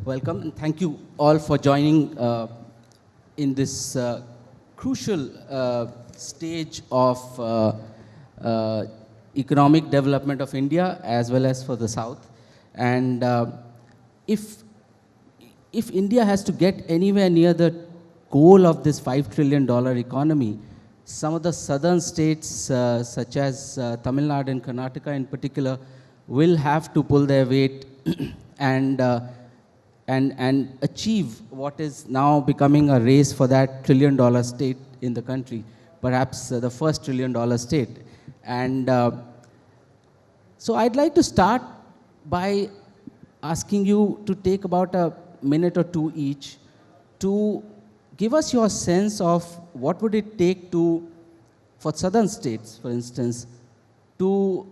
welcome and thank you all for joining in this crucial stage of economic development of India as well as for the South. And if India has to get anywhere near the goal of this $5 trillion economy, some of the southern states such as Tamil Nadu and Karnataka in particular will have to pull their weight and achieve what is now becoming a race for that $1 trillion state in the country, perhaps the first $1 trillion state. And so I'd like to start by asking you to take about a minute or two each to give us your sense of what would it take for southern states, for instance, to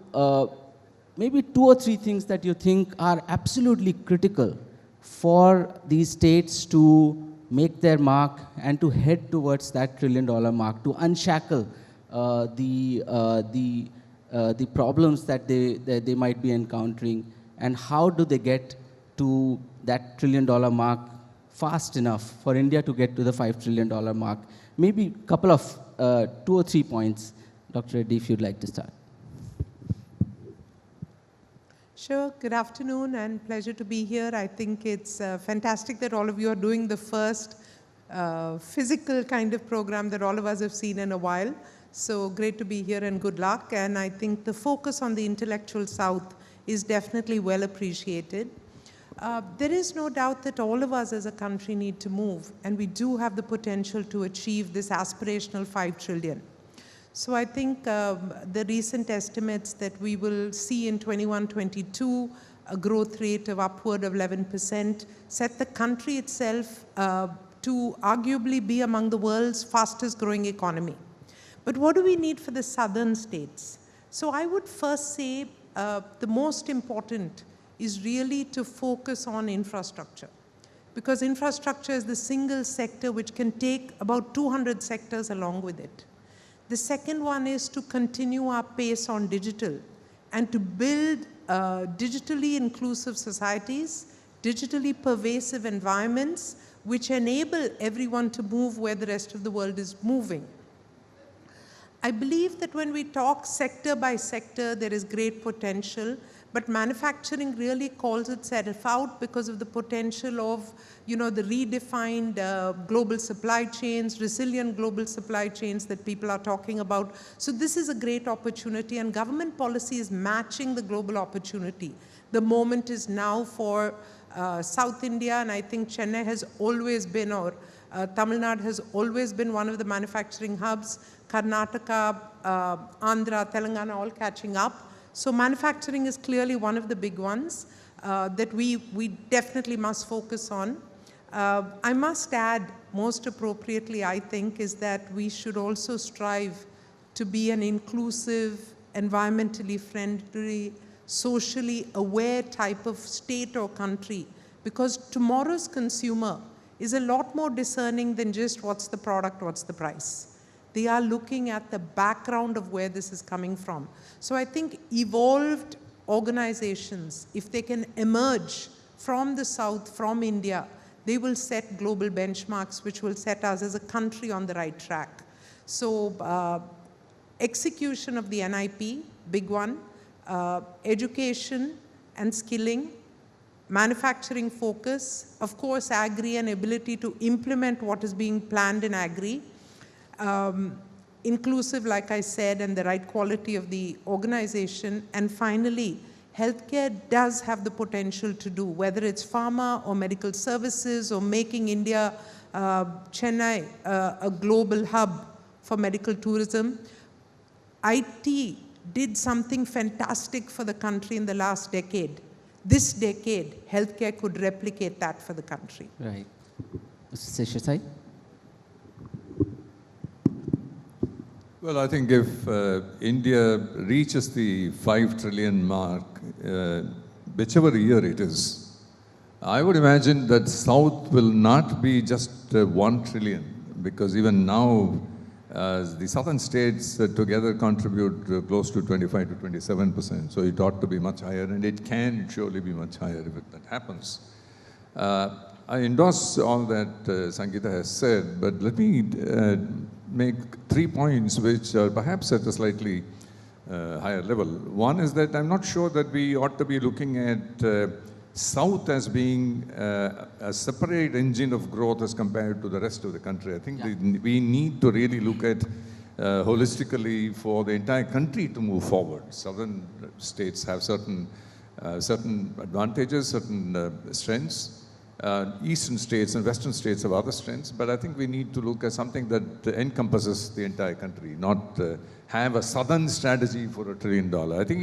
maybe 2 or 3 things that you think are absolutely critical for these states to make their mark and to head towards that $1 trillion mark, to unshackle the problems that they might be encountering, and how do they get to that $1 trillion mark fast enough for India to get to the $5 trillion mark? Maybe a couple of 2 or 3 points. Dr. Reddy, if you'd like to start. Sure. Good afternoon and pleasure to be here. I think it's fantastic that all of you are doing the first physical kind of program that all of us have seen in a while. So great to be here and good luck. And I think the focus on the intellectual South is definitely well appreciated. There is no doubt that all of us as a country need to move, and we do have the potential to achieve this aspirational $5 trillion. So I think the recent estimates that we will see in 21-22, a growth rate of upward of 11%, set the country itself to arguably be among the world's fastest growing economy. But what do we need for the southern states? So I would first say the most important is really to focus on infrastructure, because infrastructure is the single sector which can take about 200 sectors along with it. The second one is to continue our pace on digital and to build digitally inclusive societies, digitally pervasive environments which enable everyone to move where the rest of the world is moving. I believe that when we talk sector by sector, there is great potential, but manufacturing really calls itself out because of the potential of, the redefined global supply chains, resilient global supply chains that people are talking about. So this is a great opportunity, and government policy is matching the global opportunity. The moment is now for South India, and I think Chennai has always been, or Tamil Nadu has always been one of the manufacturing hubs. Karnataka, Andhra, Telangana all catching up. So manufacturing is clearly one of the big ones that we definitely must focus on. I must add, most appropriately, I think, is that we should also strive to be an inclusive, environmentally friendly, socially aware type of state or country, because tomorrow's consumer is a lot more discerning than just what's the product, what's the price. They are looking at the background of where this is coming from. So I think evolved organizations, if they can emerge from the South, from India, they will set global benchmarks which will set us as a country on the right track. So execution of the NIP, big one, education and skilling, manufacturing focus, of course agri and ability to implement what is being planned in agri, inclusive, like I said, and the right quality of the organization. And finally, healthcare does have the potential to do, whether it's pharma or medical services or making India, Chennai, a global hub for medical tourism. IT did something fantastic for the country in the last decade. This decade, healthcare could replicate that for the country. Right. Mr. Seshasayee? Well, I think if India reaches the 5 trillion mark, whichever year it is, I would imagine that South will not be just 1 trillion, because even now, the southern states together contribute close to 25 to 27%. So it ought to be much higher, and it can surely be much higher if that happens. I endorse all that Sangita has said, but let me make 3 points which are perhaps at a slightly higher level. One is that I'm not sure that we ought to be looking at South as being a separate engine of growth as compared to the rest of the country. I think we need to really look at holistically for the entire country to move forward. Southern states have certain advantages, certain strengths. Eastern states and Western states have other strengths, but I think we need to look at something that encompasses the entire country, not have a Southern strategy for $1 trillion. I think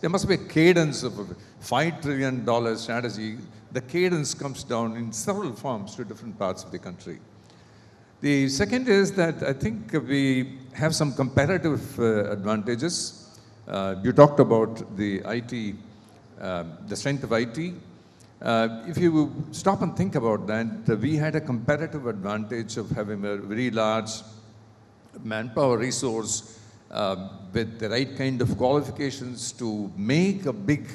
there must be a cadence of a $5 trillion strategy. The cadence comes down in several forms to different parts of the country. The second is that I think we have some comparative advantages. You talked about the IT, the strength of IT. If you stop and think about that, we had a comparative advantage of having a very large manpower resource with the right kind of qualifications to make a big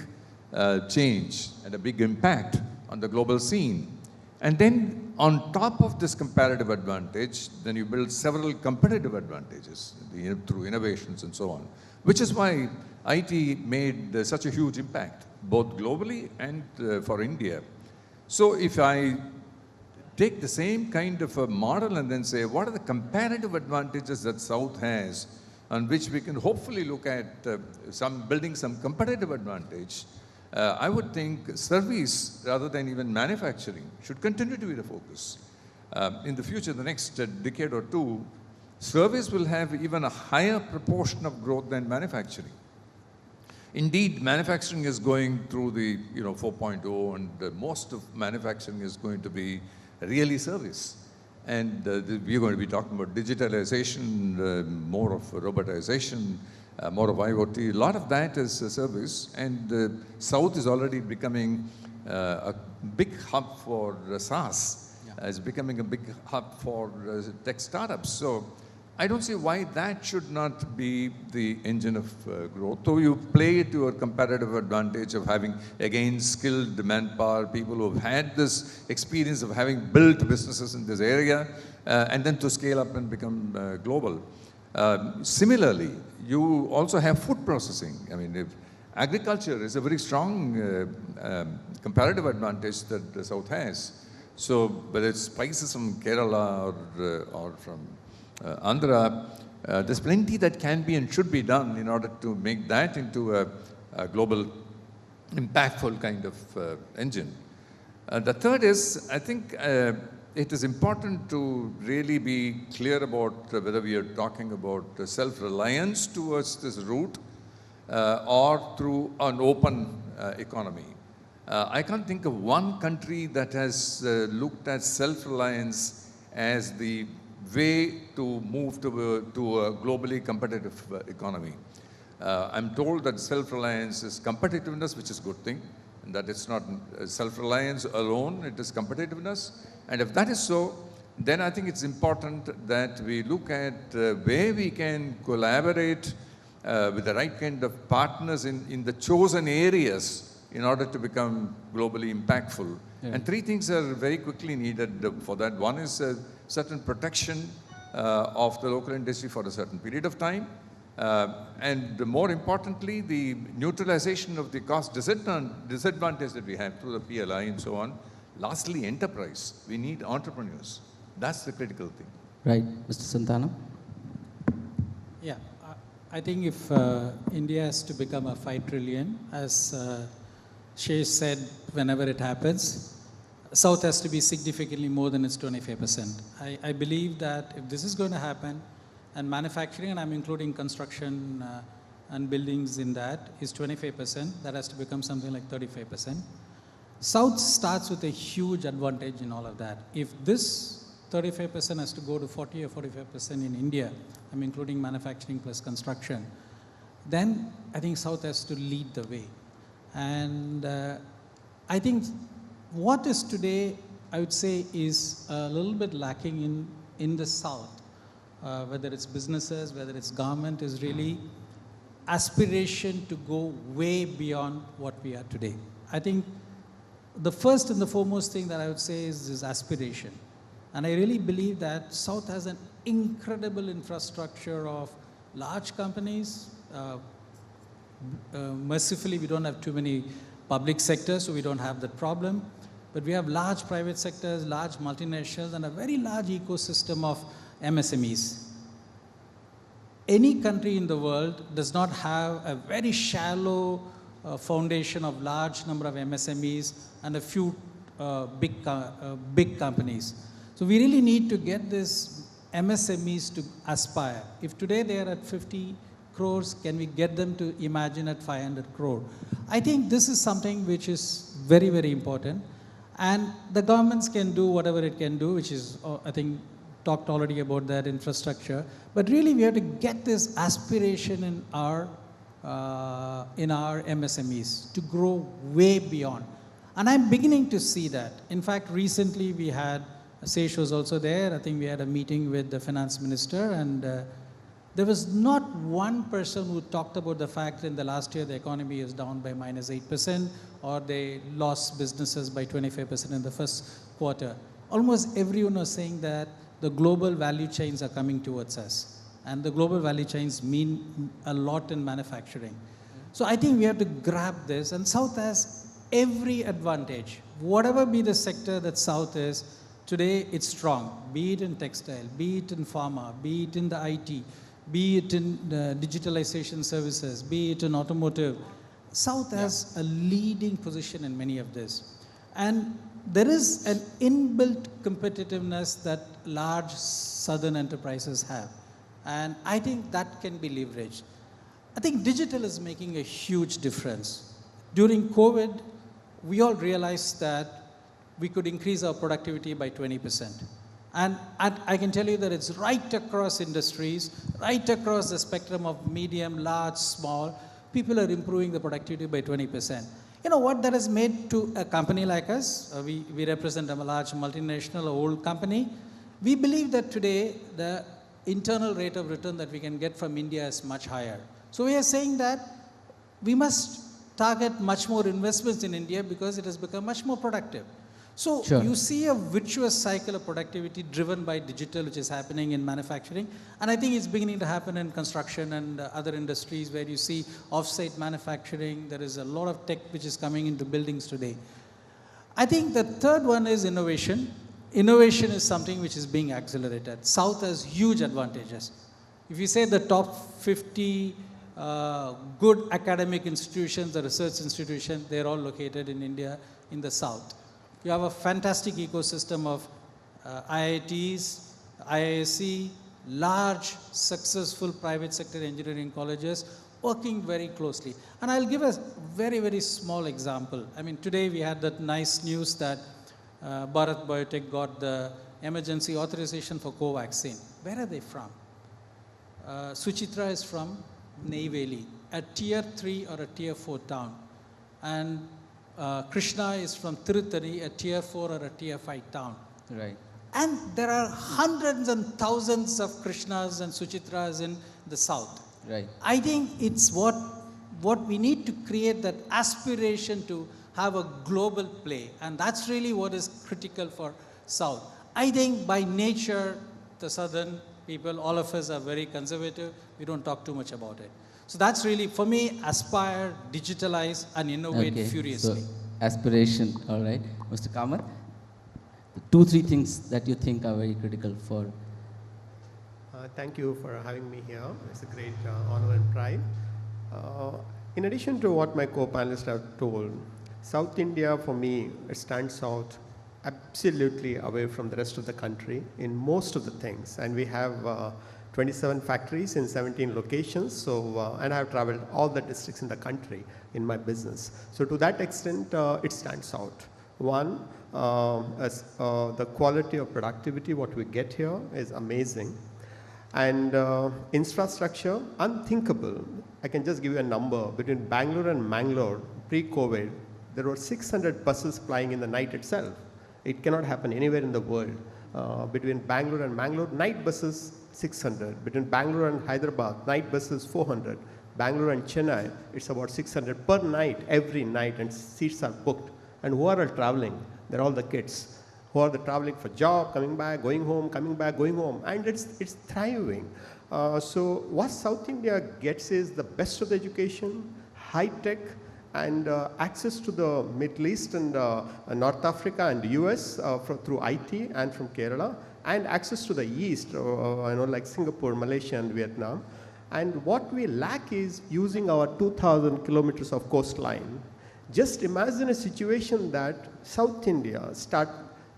change and a big impact on the global scene. And then on top of this comparative advantage, then you build several competitive advantages through innovations and so on, which is why IT made such a huge impact, both globally and for India. So if I take the same kind of a model and then say, what are the comparative advantages that South has on which we can hopefully look at building some competitive advantage, I would think service rather than even manufacturing should continue to be the focus. In the future, the next decade or two, service will have even a higher proportion of growth than manufacturing. Indeed, manufacturing is going through the 4.0, and most of manufacturing is going to be really service. And we're going to be talking about digitalization, more of robotization, more of IoT. A lot of that is service, and South is already becoming a big hub for SaaS. It's becoming a big hub for tech startups. So I don't see why that should not be the engine of growth. So you play to your competitive advantage of having, again, skilled manpower, people who have had this experience of having built businesses in this area, and then to scale up and become global. Similarly, you also have food processing. I mean, if agriculture is a very strong comparative advantage that the South has. So whether it's spices from Kerala or from Andhra, there's plenty that can be and should be done in order to make that into a global, impactful kind of engine. The third is, I think it is important to really be clear about whether we are talking about self-reliance towards this route or through an open economy. I can't think of one country that has looked at self-reliance as the way to move to a globally competitive economy. I'm told that self-reliance is competitiveness, which is a good thing, and that it's not self-reliance alone, it is competitiveness. And if that is so, then I think it's important that we look at where we can collaborate with the right kind of partners in the chosen areas in order to become globally impactful. Yeah. And three things are very quickly needed for that. One is certain protection of the local industry for a certain period of time. And more importantly, the neutralization of the cost disadvantage that we have through the PLI and so on. Lastly, enterprise. We need entrepreneurs. That's the critical thing. Right. Mr. Santhanam? Yeah, I think if India has to become a 5 trillion, as Shesh said, whenever it happens, South has to be significantly more than its 25%. I believe that if this is going to happen, and manufacturing, and I'm including construction and buildings in that, is 25%, that has to become something like 35%. South starts with a huge advantage in all of that. If this 35% has to go to 40 or 45% in India, I'm including manufacturing plus construction, then I think South has to lead the way. And I think what is today, I would say, is a little bit lacking in the South, whether it's businesses, whether it's government, is really aspiration to go way beyond what we are today. I think the first and the foremost thing that I would say is aspiration. And I really believe that South has an incredible infrastructure of large companies. Mercifully, we don't have too many public sectors, so we don't have that problem. But we have large private sectors, large multinationals, and a very large ecosystem of MSMEs. Any country in the world does not have a very shallow foundation of large number of MSMEs and a few big companies. So we really need to get this MSMEs to aspire. If today they are at 50 crores, can we get them to imagine at 500 crore? I think this is something which is very, very important. And the governments can do whatever it can do, which is, I think, talked already about that infrastructure. But really, we have to get this aspiration in our MSMEs to grow way beyond. And I'm beginning to see that. In fact, recently we had, Sesh was also there. I think we had a meeting with the finance minister, and there was not one person who talked about the fact that in the last year the economy is down by -8%, or they lost businesses by 25% in the first quarter. Almost everyone was saying that the global value chains are coming towards us. And the global value chains mean a lot in manufacturing. So I think we have to grab this, and South has every advantage. Whatever be the sector that South is, today it's strong, be it in textile, be it in pharma, be it in the IT, be it in digitalization services, be it in automotive. South has a leading position in many of this. And there is an inbuilt competitiveness that large southern enterprises have. And I think that can be leveraged. I think digital is making a huge difference. During COVID, we all realized that we could increase our productivity by 20%. And I can tell you that it's right across industries, right across the spectrum of medium, large, small. People are improving the productivity by 20%. You know what that has made to a company like us? We represent a large multinational, a old company. We believe that today the internal rate of return that we can get from India is much higher. So we are saying that we must target much more investments in India because it has become much more productive. So you see a virtuous cycle of productivity driven by digital, which is happening in manufacturing. And I think it's beginning to happen in construction and other industries where you see off-site manufacturing. There is a lot of tech which is coming into buildings today. I think the third one is innovation. Innovation is something which is being accelerated. South has huge advantages. If you say the top 50 good academic institutions, the research institutions, they're all located in India, in the South. You have a fantastic ecosystem of IITs, IISc, large, successful private sector engineering colleges working very closely. And I'll give a very, very small example. I mean, today we had that nice news that Bharat Biotech got the emergency authorization for Covaxin. Where are they from? Suchitra is from Neyveli, a tier 3 or a tier 4 town. And Krishna is from Tirutani, a tier 4 or a tier 5 town. Right. And there are hundreds and thousands of Krishnas and Suchitras in the South. Right. I think it's what we need to create, that aspiration to have a global play. And that's really what is critical for South. I think by nature, the Southern people, all of us are very conservative. We don't talk too much about it. So that's really, for me, aspire, digitalize, and innovate furiously. So, aspiration, all right. Mr. Kamath, 2-3 things that you think are very critical for. Thank you for having me here. It's a great honor and pride. In addition to what my co-panelists have told, South India, for me, it stands out absolutely away from the rest of the country in most of the things. And we have 27 factories in 17 locations. So, and I have traveled all the districts in the country in my business. So to that extent, it stands out. One, the quality of productivity, what we get here is amazing. And infrastructure, unthinkable. I can just give you a number. Between Bangalore and Mangalore, pre-COVID, there were 600 buses flying in the night itself. It cannot happen anywhere in the world. Between Bangalore and Mangalore, night buses 600. Between Bangalore and Hyderabad, night buses 400. Bangalore and Chennai, it's about 600 per night, every night, and seats are booked. And who are all traveling? They're all the kids who are traveling for job, coming back, going home, coming back, going home, and it's thriving. So what South India gets is the best of the education, high tech, and access to the Middle East and North Africa and US through IT and from Kerala, and access to the East, like Singapore, Malaysia, and Vietnam. And what we lack is using our 2,000 kilometers of coastline. Just imagine a situation that South India start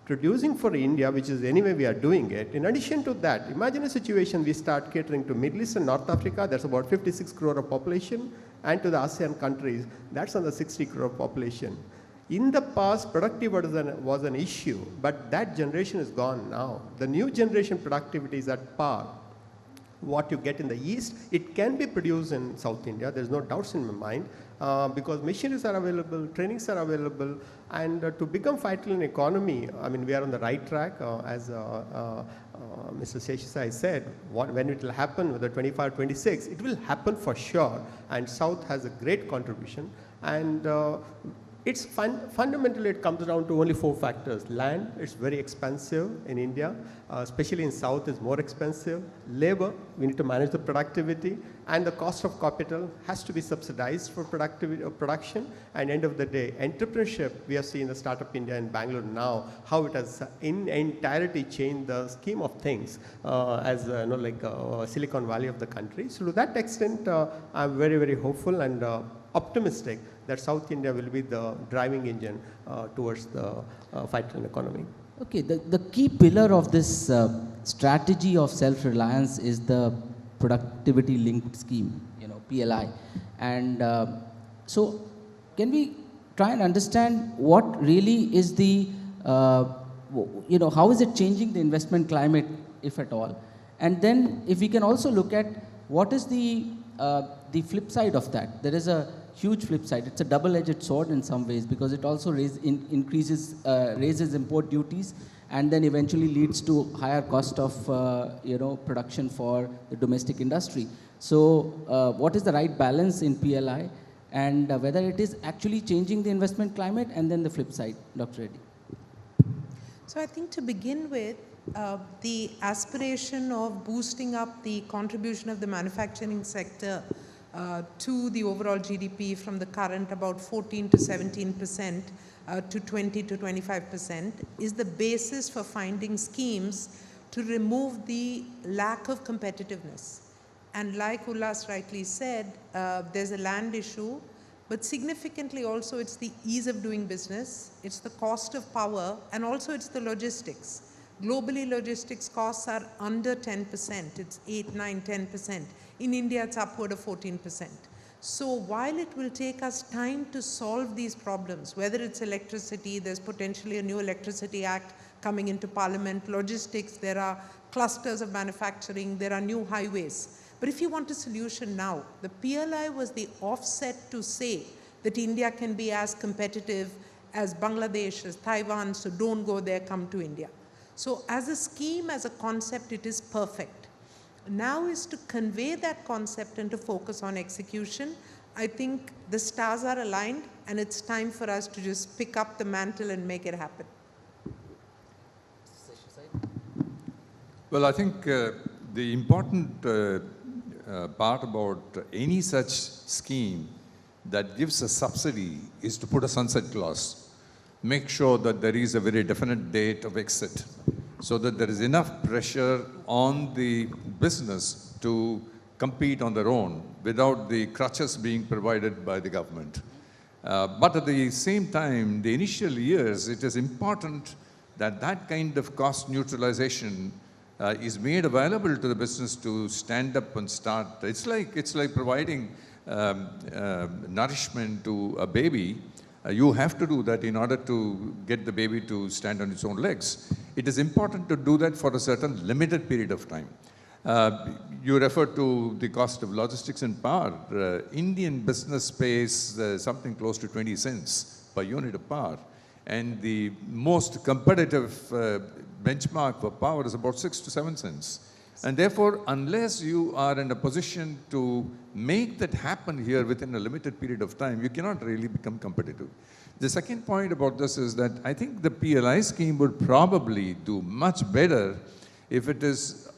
producing for India, which is anyway we are doing it. In addition to that, imagine a situation we start catering to Middle East and North Africa, that's about 56 crore of population, and to the ASEAN countries, that's on the 60 crore population. In the past, productivity was an issue, but that generation is gone now. The new generation productivity is at par. What you get in the East, it can be produced in South India, there's no doubts in my mind, because machineries are available, trainings are available, and to become vital in economy, I mean, we are on the right track, as Mr. Seshasayee said, when it will happen with the 25, 26, it will happen for sure, and South has a great contribution, and it's fundamentally it comes down to only 4 factors. Land, it's very expensive in India, especially in South is more expensive. Labor, we need to manage the productivity, and the cost of capital has to be subsidized for production. And end of the day, entrepreneurship, we have seen the Startup India in Bangalore now, how it has in entirety changed the scheme of things as Silicon Valley of the country. So to that extent, I'm very, very hopeful and optimistic that South India will be the driving engine towards the vital economy. Okay, the key pillar of this strategy of self-reliance is the productivity linked scheme, PLI. And so can we try and understand what really is the, how is it changing the investment climate, if at all? And then if we can also look at what is the flip side of that. There is a huge flip side. It's a double-edged sword in some ways, because it also raises import duties, and then eventually leads to higher cost of production for the domestic industry. So what is the right balance in PLI, and whether it is actually changing the investment climate, and then the flip side, Dr. Reddy? So I think to begin with, the aspiration of boosting up the contribution of the manufacturing sector to the overall GDP from the current about 14 to 17% to 20 to 25% is the basis for finding schemes to remove the lack of competitiveness. And like Ullas rightly said, there's a land issue, but significantly also it's the ease of doing business, it's the cost of power, and also it's the logistics. Globally, logistics costs are under 10%. It's 8, 9, 10%. In India, it's upward of 14%. So while it will take us time to solve these problems, whether it's electricity, there's potentially a new electricity act coming into parliament, logistics, there are clusters of manufacturing, there are new highways. But if you want a solution now, the PLI was the offset to say that India can be as competitive as Bangladesh, as Taiwan, so don't go there, come to India. So as a scheme, as a concept, it is perfect. Now is to convey that concept and to focus on execution. I think the stars are aligned, and it's time for us to just pick up the mantle and make it happen. Well, I think the important part about any such scheme that gives a subsidy is to put a sunset clause. Make sure that there is a very definite date of exit, so that there is enough pressure on the business to compete on their own without the crutches being provided by the government. But at the same time, the initial years, it is important that that kind of cost neutralization is made available to the business to stand up and start. It's like providing nourishment to a baby. You have to do that in order to get the baby to stand on its own legs. It is important to do that for a certain limited period of time. You refer to the cost of logistics and power. Indian business pays something close to 20 cents per unit of power. And the most competitive benchmark for power is about 6 to 7 cents. And therefore, unless you are in a position to make that happen here within a limited period of time, you cannot really become competitive. The second point about this is that I think the PLI scheme would probably do much better if it is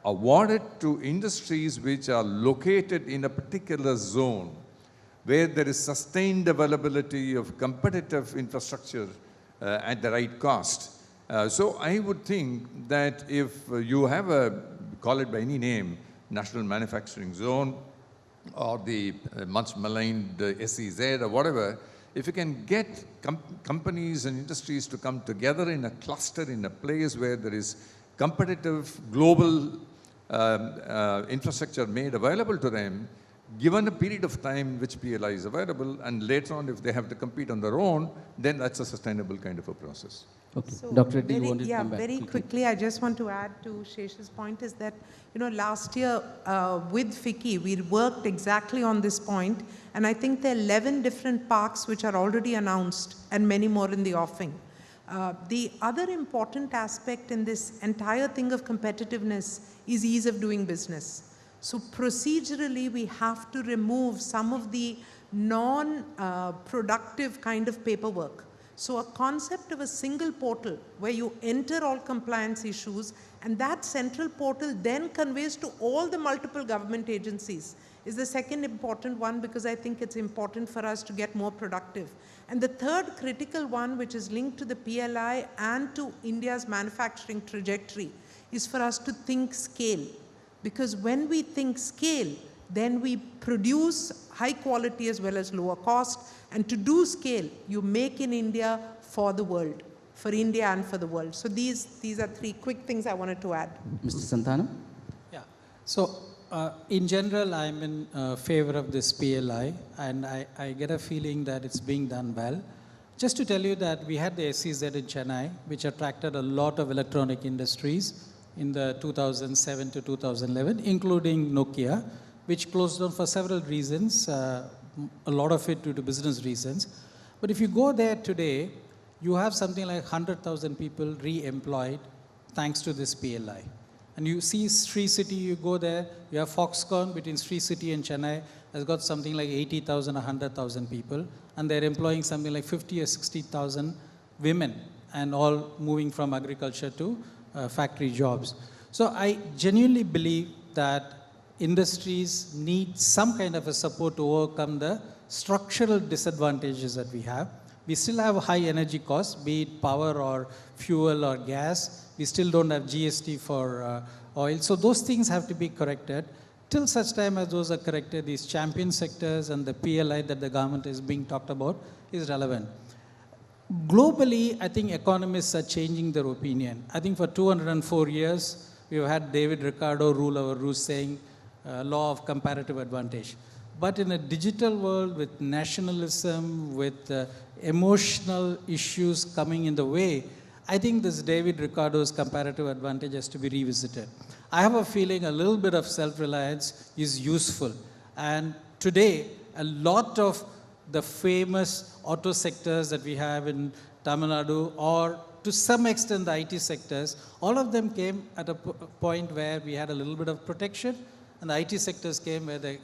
awarded to industries which are located in a particular zone where there is sustained availability of competitive infrastructure at the right cost. So I would think that if you have a, call it by any name, national manufacturing zone or the much maligned SEZ or whatever, if you can get companies and industries to come together in a cluster, in a place where there is competitive global infrastructure made available to them, given a period of time which PLI is available, and later on if they have to compete on their own, then that's a sustainable kind of a process. Okay. So Dr. Reddy, you wanted to yeah, come back very quickly, I just want to add to Shesh's point is that, you know, last year with FICCI, we worked exactly on this point, and I think there are 11 different parks which are already announced and many more in the offing. The other important aspect in this entire thing of competitiveness is ease of doing business. So procedurally, we have to remove some of the non-productive kind of paperwork. So a concept of a single portal where you enter all compliance issues, and that central portal then conveys to all the multiple government agencies is the second important one, because I think it's important for us to get more productive. And the third critical one, which is linked to the PLI and to India's manufacturing trajectory, is for us to think scale. Because when we think scale, then we produce high quality as well as lower cost. And to do scale, you make in India for the world, for India and for the world. So these are three quick things I wanted to add. Mr. Santhanam? Yeah. So in general, I'm in favor of this PLI, and I get a feeling that it's being done well. Just to tell you that we had the SEZ in Chennai, which attracted a lot of electronic industries in the 2007 to 2011, including Nokia, which closed down for several reasons, a lot of it due to business reasons. But if you go there today, you have something like 100,000 people re-employed thanks to this PLI. And you see Sri City, you go there, you have Foxconn between Sri City and Chennai, has got something like 80,000, 100,000 people, and they're employing something like 50 or 60,000 women, and all moving from agriculture to factory jobs. So I genuinely believe that industries need some kind of a support to overcome the structural disadvantages that we have. We still have high energy costs, be it power or fuel or gas. We still don't have GST for oil. So those things have to be corrected. Till such time as those are corrected, these champion sectors and the PLI that the government is being talked about is relevant. Globally, I think economists are changing their opinion. I think for 204 years, we've had David Ricardo rule our roost saying law of comparative advantage. But in a digital world with nationalism, with emotional issues coming in the way, I think this David Ricardo's comparative advantage has to be revisited. I have a feeling a little bit of self-reliance is useful. And today, a lot of the famous auto sectors that we have in Tamil Nadu, or to some extent the IT sectors, all of them came at a point where we had a little bit of protection, and the IT sectors came where the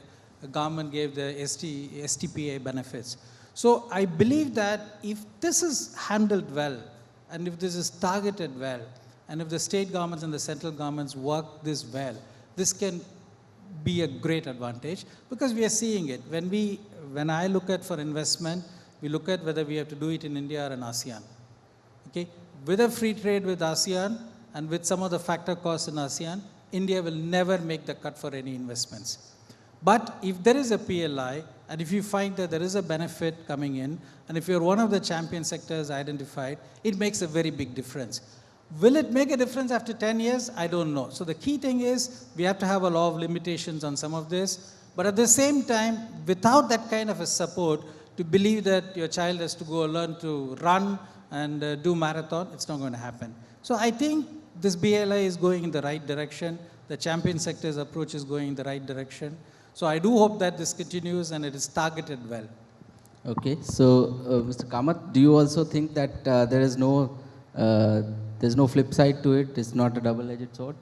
government gave the STPA benefits. So I believe that if this is handled well, and if this is targeted well, and if the state governments and the central governments work this well, this can be a great advantage, because we are seeing it. When I look at for investment, we look at whether we have to do it in India or in ASEAN. Okay? With a free trade with ASEAN and with some of the factor costs in ASEAN, India will never make the cut for any investments. But if there is a PLI, and if you find that there is a benefit coming in, and if you're one of the champion sectors identified, it makes a very big difference. Will it make a difference after 10 years? I don't know. So the key thing is we have to have a law of limitations on some of this. But at the same time, without that kind of a support, to believe that your child has to go learn to run and do marathon, it's not going to happen. So I think this BLI is going in the right direction. The champion sector's approach is going in the right direction. So I do hope that this continues and it is targeted well. Okay, so Mr. Kamath, do you also think that there's no flip side to it? It's not a double-edged sword?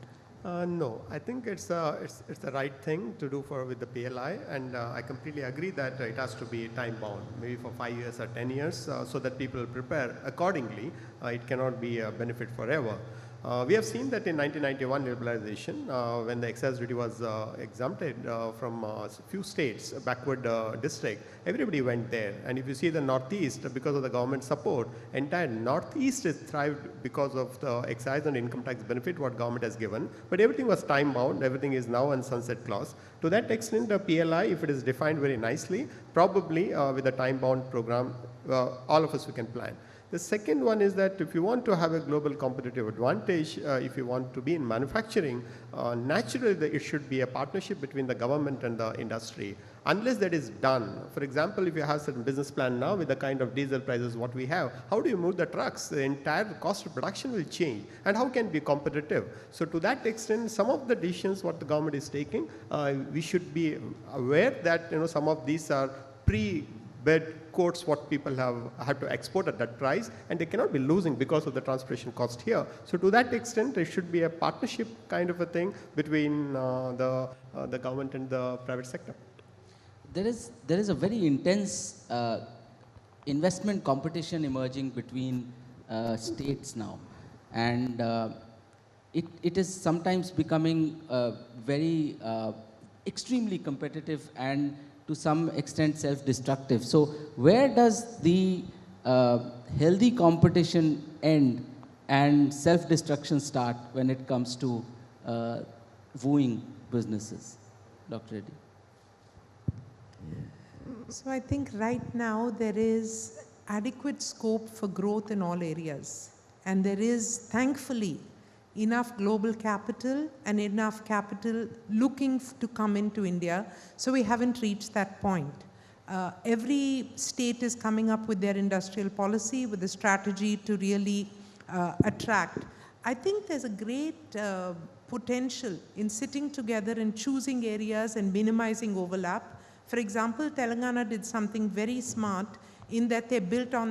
No, I think it's the right thing to do with the PLI, and I completely agree that it has to be time bound, maybe for 5 years or 10 years, so that people prepare accordingly. It cannot be a benefit forever. We have seen that in 1991 liberalization, when the excise duty was exempted from a few states, a backward district, everybody went there. And if you see the Northeast, because of the government support, entire Northeast is thrived because of the excise and income tax benefit what government has given. But everything was time bound, everything is now on sunset clause. To that extent, the PLI, if it is defined very nicely, probably with a time bound program, all of us we can plan. The second one is that if you want to have a global competitive advantage, if you want to be in manufacturing, naturally it should be a partnership between the government and the industry. Unless that is done, for example, if you have certain business plan now with the kind of diesel prices what we have, how do you move the trucks? The entire cost of production will change, and how can it be competitive? So to that extent, some of the decisions what the government is taking, we should be aware that some of these are pre-bid quotes what people have to export at that price, and they cannot be losing because of the transportation cost here. So to that extent, there should be a partnership kind of a thing between the government and the private sector. There is a very intense investment competition emerging between states now, and it is sometimes becoming very extremely competitive and to some extent self-destructive. So where does the healthy competition end and self-destruction start when it comes to wooing businesses? Dr. Reddy. So I think right now there is adequate scope for growth in all areas. And there is, thankfully, enough global capital and enough capital looking to come into India. So we haven't reached that point. Every state is coming up with their industrial policy, with a strategy to really attract. I think there's a great potential in sitting together and choosing areas and minimizing overlap. For example, Telangana did something very smart in that they built on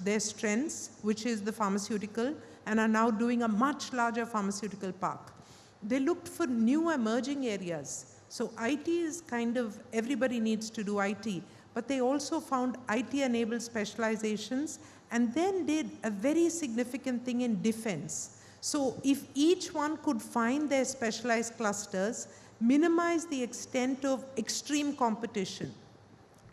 their strengths, which is the pharmaceutical, and are now doing a much larger pharmaceutical park. They looked for new emerging areas. So IT is kind of, everybody needs to do IT, but they also found IT-enabled specializations and then did a very significant thing in defense. So if each one could find their specialized clusters, minimize the extent of extreme competition,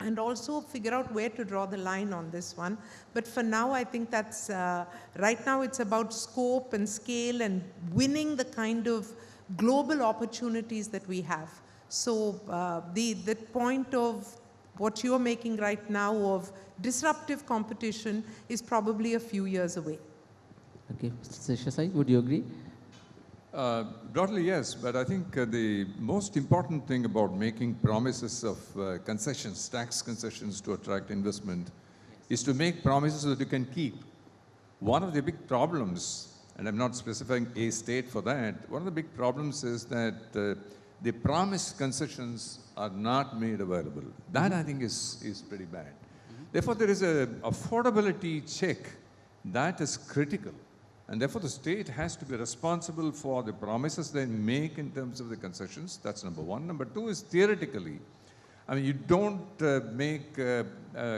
and also figure out where to draw the line on this one. But for now, I think that's, right now it's about scope and scale and winning the kind of global opportunities that we have. So the point of what you're making right now of disruptive competition is probably a few years away. Okay, Seshasayee, would you agree? Broadly, yes, but I think the most important thing about making promises of concessions, tax concessions to attract investment, is to make promises that you can keep. One of the big problems, and I'm not specifying a state for that, one of the big problems is that the promised concessions are not made available. That, I think, is pretty bad. Therefore, there is an affordability check that is critical. And therefore, the state has to be responsible for the promises they make in terms of the concessions. That's number one. Number two is theoretically. I mean, you don't make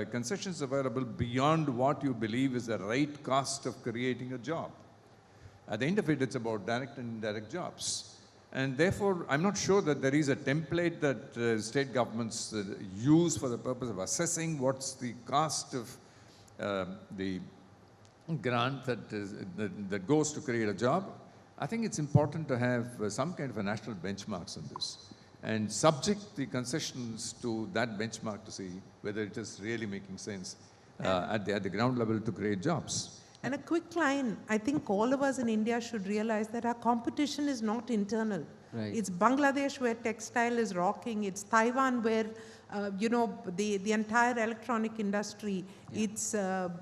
concessions available beyond what you believe is the right cost of creating a job. At the end of it, it's about direct and indirect jobs. And therefore, I'm not sure that there is a template that state governments use for the purpose of assessing what's the cost of the grant that goes to create a job. I think it's important to have some kind of a national benchmarks on this and subject the concessions to that benchmark to see whether it is really making sense at the ground level to create jobs. And a quick line, I think all of us in India should realize that our competition is not internal. Right. It's Bangladesh where textile is rocking. It's Taiwan where, the entire electronic industry. Yeah. It's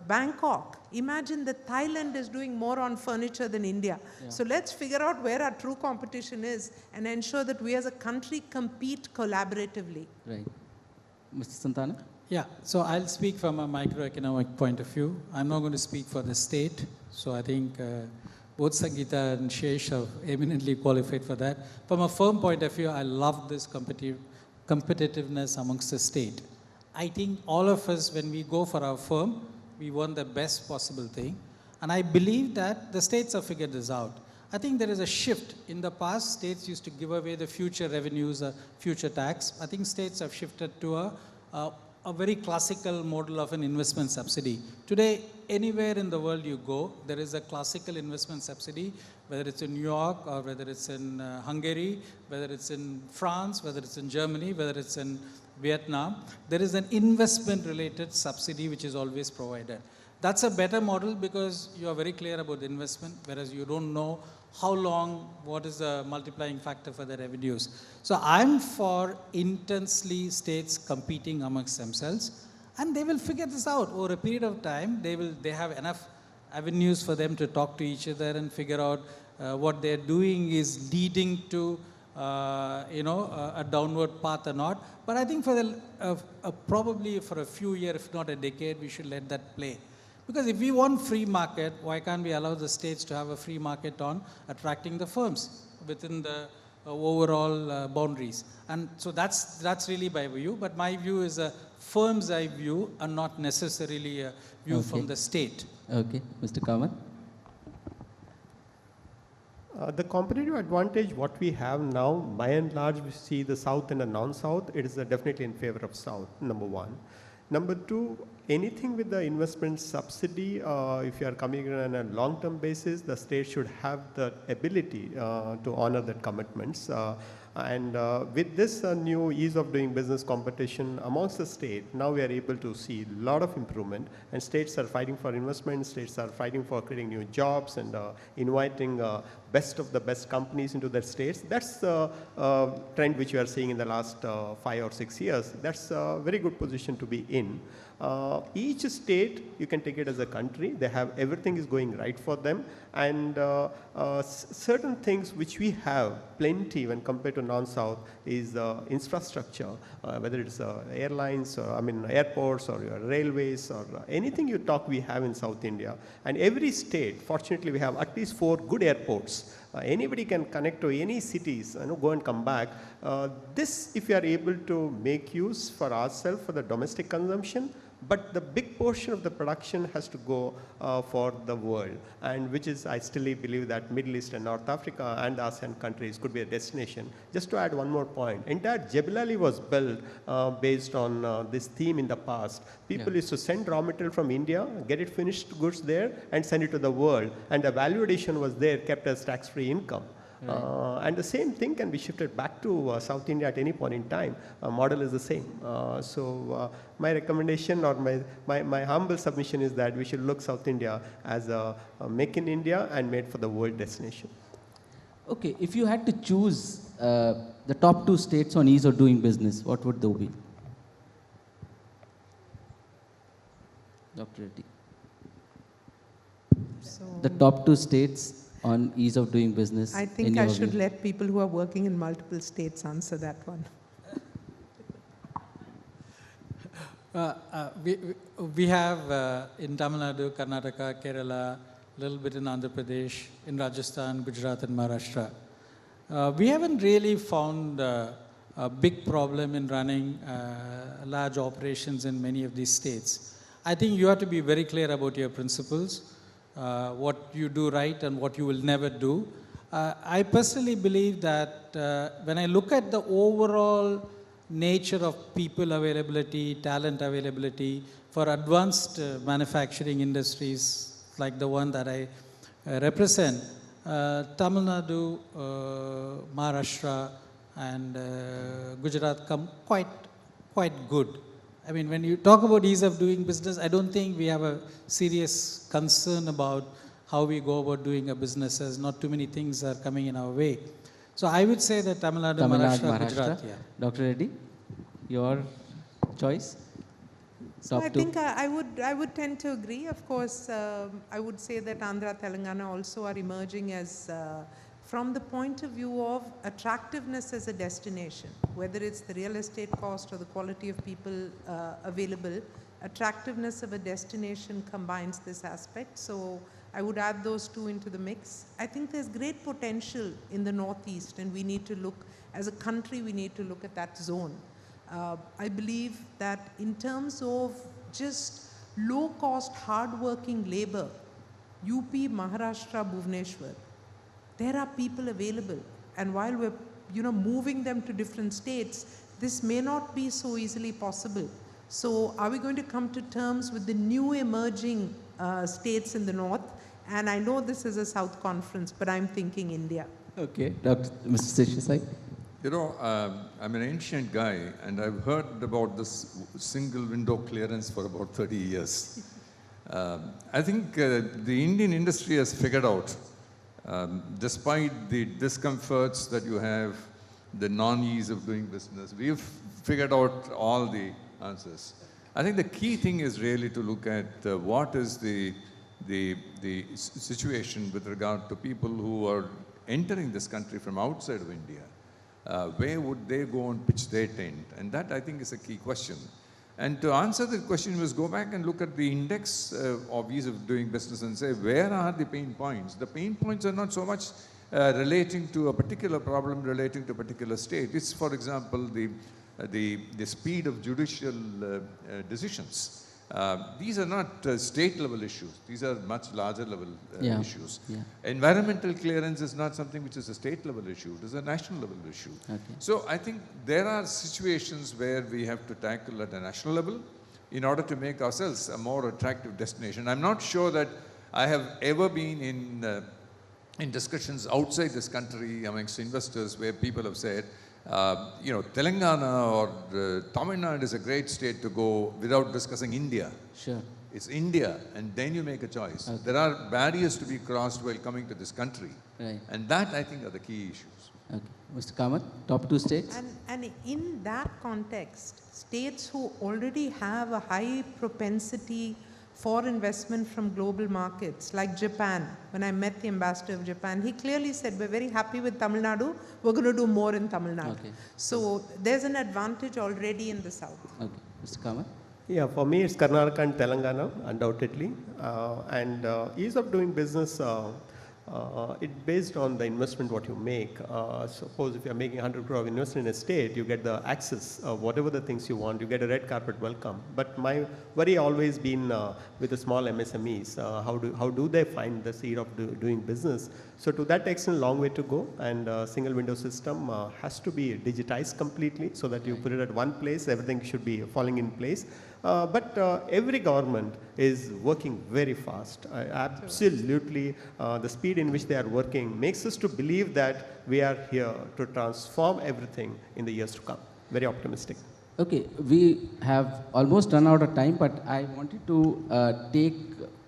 Bangkok. Imagine that Thailand is doing more on furniture than India. Yeah. So let's figure out where our true competition is and ensure that we as a country compete collaboratively. Right. Mr. Santhanam? Yeah, so I'll speak from a microeconomic point of view. I'm not going to speak for the state. So I think both Sangita and Shesh are eminently qualified for that. From a firm point of view, I love this competitiveness amongst the state. I think all of us, when we go for our firm, we want the best possible thing. And I believe that the states have figured this out. I think there is a shift. In the past, states used to give away the future revenues, future tax. I think states have shifted to a very classical model of an investment subsidy. Today, anywhere in the world you go, there is a classical investment subsidy, whether it's in New York or whether it's in Hungary, whether it's in France, whether it's in Germany, whether it's in Vietnam. There is an investment-related subsidy which is always provided. That's a better model because you are very clear about the investment, whereas you don't know how long, what is the multiplying factor for the revenues. So I'm for intensely states competing amongst themselves, and they will figure this out over a period of time. They have enough avenues for them to talk to each other and figure out what they're doing is leading to a downward path or not. But I think for probably for a few years, if not a decade, we should let that play. Because if we want free market, why can't we allow the states to have a free market on attracting the firms within the overall boundaries? And so that's really my view. But my view is a firm's eye view and not necessarily a view from the state. Okay, Mr. Kamath. The competitive advantage, what we have now, by and large, we see the South and the non-South, it is definitely in favor of South, number one. Number two, anything with the investment subsidy, if you are coming in on a long-term basis, the state should have the ability to honor that commitments. And with this new ease of doing business competition amongst the state, now we are able to see a lot of improvement, and states are fighting for investment, states are fighting for creating new jobs and inviting best of the best companies into their states. That's the trend which we are seeing in the last 5 or 6 years. That's a very good position to be in. Each state, you can take it as a country, they have everything is going right for them, and certain things which we have plenty when compared to non-South is infrastructure, whether it's airlines, or, airports or your railways or anything you talk, we have in South India. And every state, fortunately, we have at least 4 good airports. Anybody can connect to any cities, go and come back. This, if you are able to make use for ourselves for the domestic consumption, but the big portion of the production has to go for the world, and which is, I still believe that Middle East and North Africa and ASEAN countries could be a destination. Just to add one more point, entire Jebel Ali was built based on this theme in the past. People used to send raw material from India, get it finished goods there, and send it to the world, and the value addition was there, kept as tax-free income. Right. And the same thing can be shifted back to South India at any point in time. Model is the same. So my recommendation or my humble submission is that we should look South India as a make in India and made for the world destination. Okay, if you had to choose the top 2 states on ease of doing business, what would they be? Dr. Reddy. So The top 2 states on ease of doing business. I think I should let people who are working in multiple states answer that one. We have in Tamil Nadu, Karnataka, Kerala, a little bit in Andhra Pradesh, in Rajasthan, Gujarat and Maharashtra. We haven't really found a big problem in running large operations in many of these states. I think you have to be very clear about your principles, what you do right and what you will never do. I personally believe that when I look at the overall nature of people availability, talent availability for advanced manufacturing industries like the one that I represent, Tamil Nadu, Maharashtra and Gujarat come quite good. I mean, when you talk about ease of doing business, I don't think we have a serious concern about how we go about doing a business, as not too many things are coming in our way. So I would say that Tamil Nadu, Maharashtra, Gujarat. Yeah. Dr. Reddy, your choice? So I think I would tend to agree. Of course, I would say that Andhra, Telangana also are emerging as from the point of view of attractiveness as a destination, whether it's the real estate cost or the quality of people available, attractiveness of a destination combines this aspect. So I would add those two into the mix. I think there's great potential in the Northeast, and we need to look, as a country, we need to look at that zone. I believe that in terms of just low-cost, hard-working labor, UP, Maharashtra, Bhubaneswar, there are people available. And while we're moving them to different states, this may not be so easily possible. So are we going to come to terms with the new emerging states in the north? And I know this is a South conference, but I'm thinking India. Okay, Mr. Seshasayee. I'm an ancient guy, and I've heard about this single window clearance for about 30 years. I think the Indian industry has figured out, despite the discomforts that you have, the non-ease of doing business, we've figured out all the answers. I think the key thing is really to look at what is the situation with regard to people who are entering this country from outside of India. Where would they go and pitch their tent? And that, I think, is a key question. And to answer the question, we must go back and look at the index of ease of doing business and say, where are the pain points? The pain points are not so much relating to a particular problem relating to a particular state. It's, for example, the speed of judicial decisions. These are not state-level issues. These are much larger level issues. Yeah. Environmental clearance is not something which is a state-level issue. It is a national-level issue. Okay. So I think there are situations where we have to tackle at a national level in order to make ourselves a more attractive destination. I'm not sure that I have ever been in discussions outside this country amongst investors where people have said, Telangana or Tamil Nadu is a great state to go without discussing India. Sure. It's India, and then you make a choice. Okay. There are barriers to be crossed while coming to this country. Right. And that, I think, are the key issues. Okay. Mr. Kamath, top two states? And in that context, states who already have a high propensity for investment from global markets, like Japan. When I met the ambassador of Japan, he clearly said, we're very happy with Tamil Nadu, we're going to do more in Tamil Nadu. Okay. So there's an advantage already in the south. Okay. Mr. Kamath? Yeah, for me it's Karnataka and Telangana, undoubtedly. Ease of doing business, it's based on the investment what you make. Suppose if you're making 100 crore of investment in a state, you get the access of whatever the things you want, you get a red carpet welcome. But my worry always been with the small MSMEs, how do they find the seed of doing business? So to that extent, long way to go, and single window system has to be digitized completely so that you put it at one place, everything should be falling in place. But every government is working very fast. Absolutely, the speed in which they are working makes us to believe that we are here to transform everything in the years to come. Very optimistic. Okay, we have almost run out of time, but I wanted to take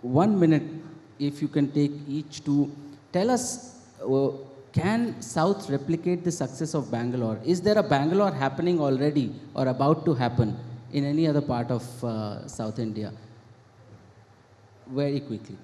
1 minute, if you can take each, to tell us, can South replicate the success of Bangalore? Is there a Bangalore happening already or about to happen in any other part of South India? Very quickly.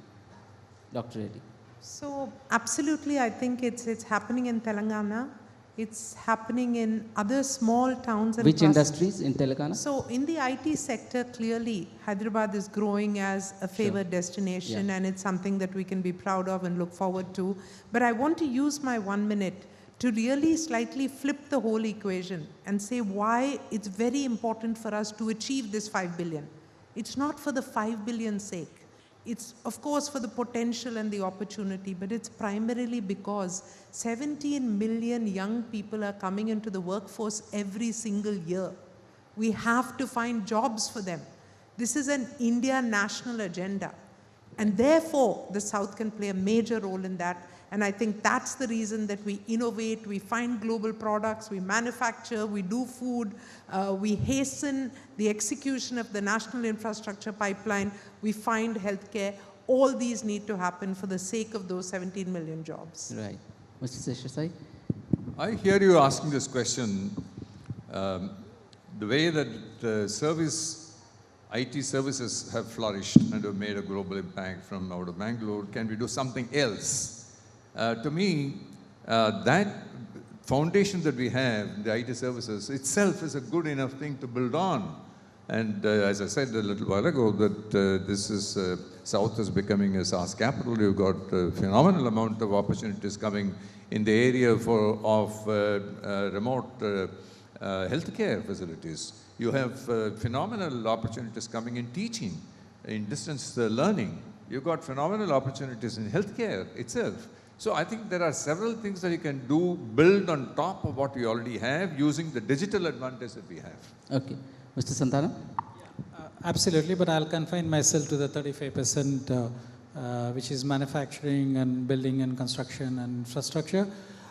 Dr. Reddy. So absolutely, I think it's happening in Telangana. It's happening in other small towns. And which industries in Telangana? So in the IT sector, clearly, Hyderabad is growing as a favored destination, and it's something that we can be proud of and look forward to. But I want to use my 1 minute to really slightly flip the whole equation and say why it's very important for us to achieve this 5 billion. It's not for the 5 billion sake. It's, of course, for the potential and the opportunity, but it's primarily because 17 million young people are coming into the workforce every single year. We have to find jobs for them. This is an India national agenda. And therefore, the South can play a major role in that. And I think that's the reason that we innovate, we find global products, we manufacture, we do food, we hasten the execution of the national infrastructure pipeline, we find healthcare. All these need to happen for the sake of those 17 million jobs. Right. Mr. Seshasayee? I hear you asking this question. The way that IT services have flourished and have made a global impact from out of Bangalore, can we do something else? To me, that foundation that we have, the IT services itself, is a good enough thing to build on. And as I said a little while ago, that this is South is becoming a SaaS capital. You've got a phenomenal amount of opportunities coming in the area of remote healthcare facilities. You have phenomenal opportunities coming in teaching, in distance learning. You've got phenomenal opportunities in healthcare itself. So I think there are several things that you can do, build on top of what we already have, using the digital advantage that we have. Okay. Mr. Santhanam? Absolutely, but I'll confine myself to the 35%, which is manufacturing and building and construction and infrastructure.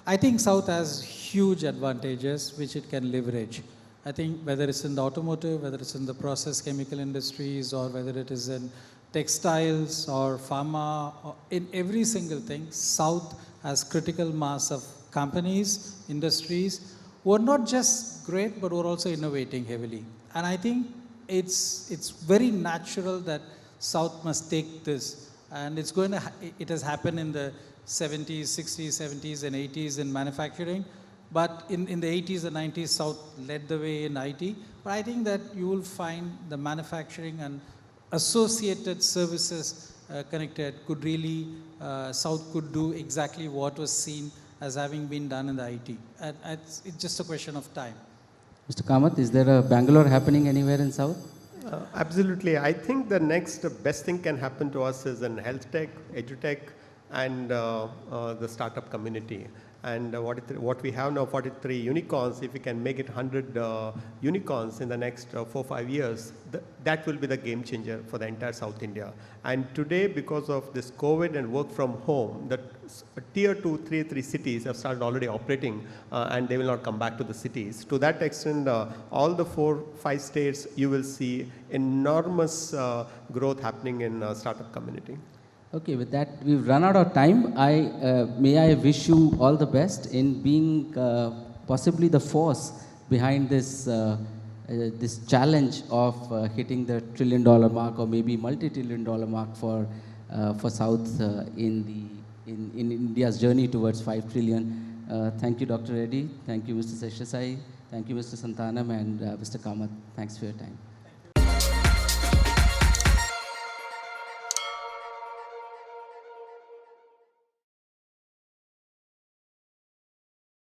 I think South has huge advantages which it can leverage. I think whether it's in the automotive, whether it's in the process chemical industries, or whether it is in textiles or pharma, or in every single thing, South has critical mass of companies, industries who are not just great, but who are also innovating heavily. And I think it's very natural that South must take this, and it's going to, it has happened in the 70s, 60s, 70s and 80s in manufacturing, but in the 80s and 90s, South led the way in IT. But I think that you will find the manufacturing and associated services connected could really, South could do exactly what was seen as having been done in the IT. And it's just a question of time. Mr. Kamath, is there a Bangalore happening anywhere in South? Absolutely. I think the next best thing can happen to us is in health tech, edutech, and the startup community. And what we have now, 43 unicorns, if we can make it 100 unicorns in the next 4-5 years, that will be the game changer for the entire South India. And today, because of this COVID and work from home, the tier 2, 3 cities have started already operating, and they will not come back to the cities. To that extent, all the 4-5 states, you will see enormous growth happening in startup community. Okay, with that, we've run out of time. May I wish you all the best in being possibly the force behind this this challenge of hitting the $1 trillion mark, or maybe multi-trillion dollar mark for South in India's journey towards 5 trillion. Thank you, Dr. Reddy. Thank you, Mr. Seshasayee. Thank you, Mr. Santhanam, and Mr. Kamath. Thanks for your time.